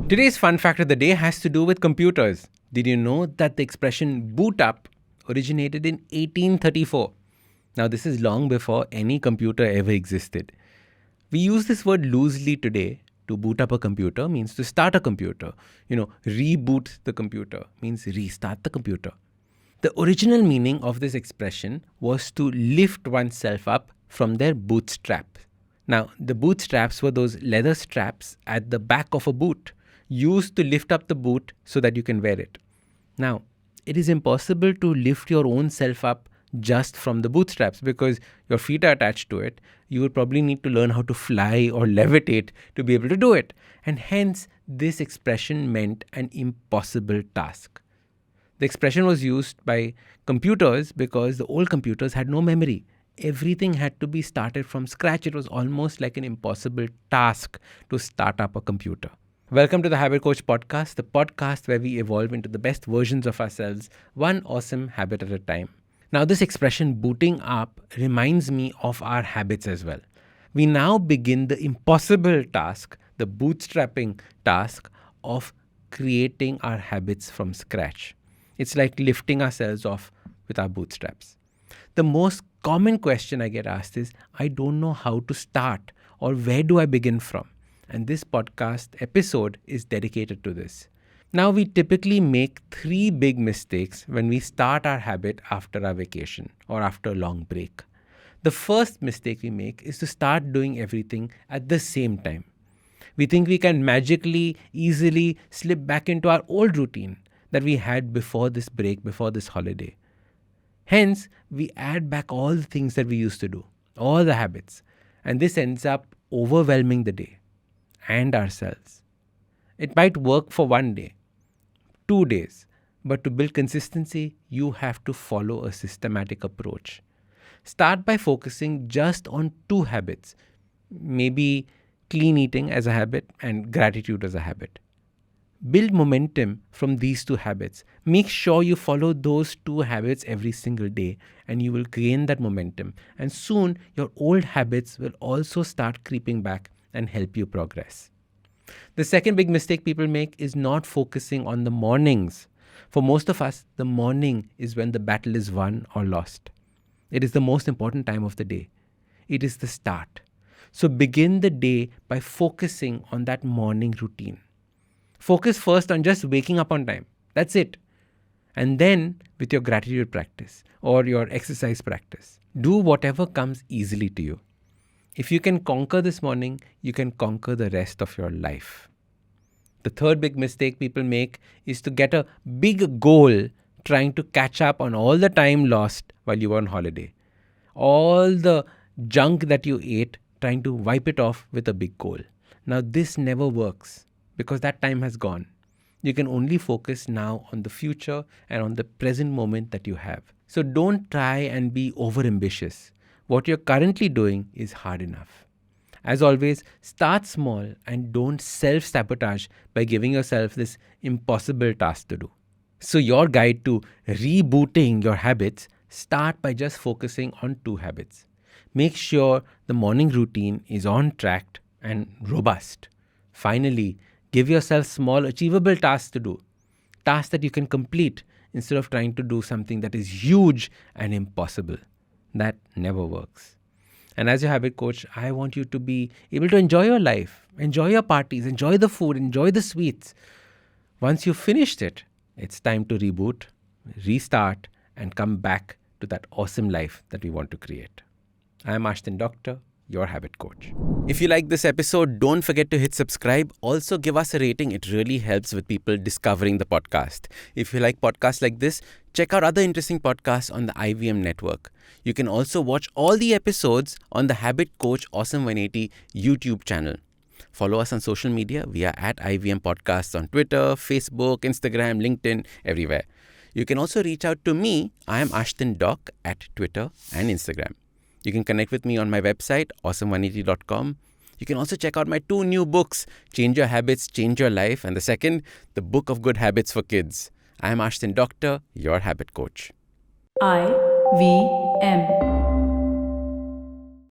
Today's fun fact of the day has to do with computers. Did you know that the expression boot up originated in 1834? Now, this is long before any computer ever existed. We use this word loosely today. To boot up a computer means to start a computer. Reboot the computer means restart the computer. The original meaning of this expression was to lift oneself up from their bootstrap. Now, the bootstraps were those leather straps at the back of a boot, used to lift up the boot so that you can wear it. Now, it is impossible to lift your own self up just from the bootstraps because your feet are attached to it. You would probably need to learn how to fly or levitate to be able to do it. And hence, this expression meant an impossible task. The expression was used by computers because the old computers had no memory. Everything had to be started from scratch. It was almost like an impossible task to start up a computer. Welcome to the Habit Coach podcast, the podcast where we evolve into the best versions of ourselves, one awesome habit at a time. Now, this expression booting up reminds me of our habits as well. We now begin the impossible task, the bootstrapping task of creating our habits from scratch. It's like lifting ourselves off with our bootstraps. The most common question I get asked is, I don't know how to start or where do I begin from? And this podcast episode is dedicated to this. Now, we typically make 3 big mistakes when we start our habit after our vacation or after a long break. The first mistake we make is to start doing everything at the same time. We think we can magically, easily slip back into our old routine that we had before this break, before this holiday. Hence, we add back all the things that we used to do, all the habits, and this ends up overwhelming the day and ourselves. It might work for 1 day, 2 days, but to build consistency, you have to follow a systematic approach. Start by focusing just on 2 habits, maybe clean eating as a habit and gratitude as a habit. Build momentum from these 2 habits. Make sure you follow those 2 habits every single day and you will gain that momentum. And soon your old habits will also start creeping back and help you progress. The second big mistake people make is not focusing on the mornings. For most of us, the morning is when the battle is won or lost. It is the most important time of the day. It is the start. So begin the day by focusing on that morning routine. Focus first on just waking up on time. That's it. And then with your gratitude practice or your exercise practice, do whatever comes easily to you. If you can conquer this morning, you can conquer the rest of your life. The third big mistake people make is to get a big goal trying to catch up on all the time lost while you were on holiday. All the junk that you ate, trying to wipe it off with a big goal. Now, this never works because that time has gone. You can only focus now on the future and on the present moment that you have. So don't try and be overambitious. What you're currently doing is hard enough. As always, start small and don't self-sabotage by giving yourself this impossible task to do. So your guide to rebooting your habits, start by just focusing on 2 habits. Make sure the morning routine is on track and robust. Finally, give yourself small achievable tasks to do. Tasks that you can complete instead of trying to do something that is huge and impossible. That never works. And as your habit coach, I want you to be able to enjoy your life, enjoy your parties, enjoy the food, enjoy the sweets. Once you've finished it, it's time to reboot, restart, and come back to that awesome life that we want to create. I'm Ashdin Doctor, your habit coach. If you like this episode, don't forget to hit subscribe. Also, give us a rating. It really helps with people discovering the podcast. If you like podcasts like this, check out other interesting podcasts on the IVM network. You can also watch all the episodes on the Habit Coach Awesome 180 YouTube channel. Follow us on social media. We are at IVM Podcasts on Twitter, Facebook, Instagram, LinkedIn, everywhere. You can also reach out to me. I am Ashdin Doc at Twitter and Instagram. You can connect with me on my website, awesome180.com. You can also check out my 2 new books, Change Your Habits, Change Your Life, and the second, The Book of Good Habits for Kids. I am Ashdin Doctor, your habit coach. IVM.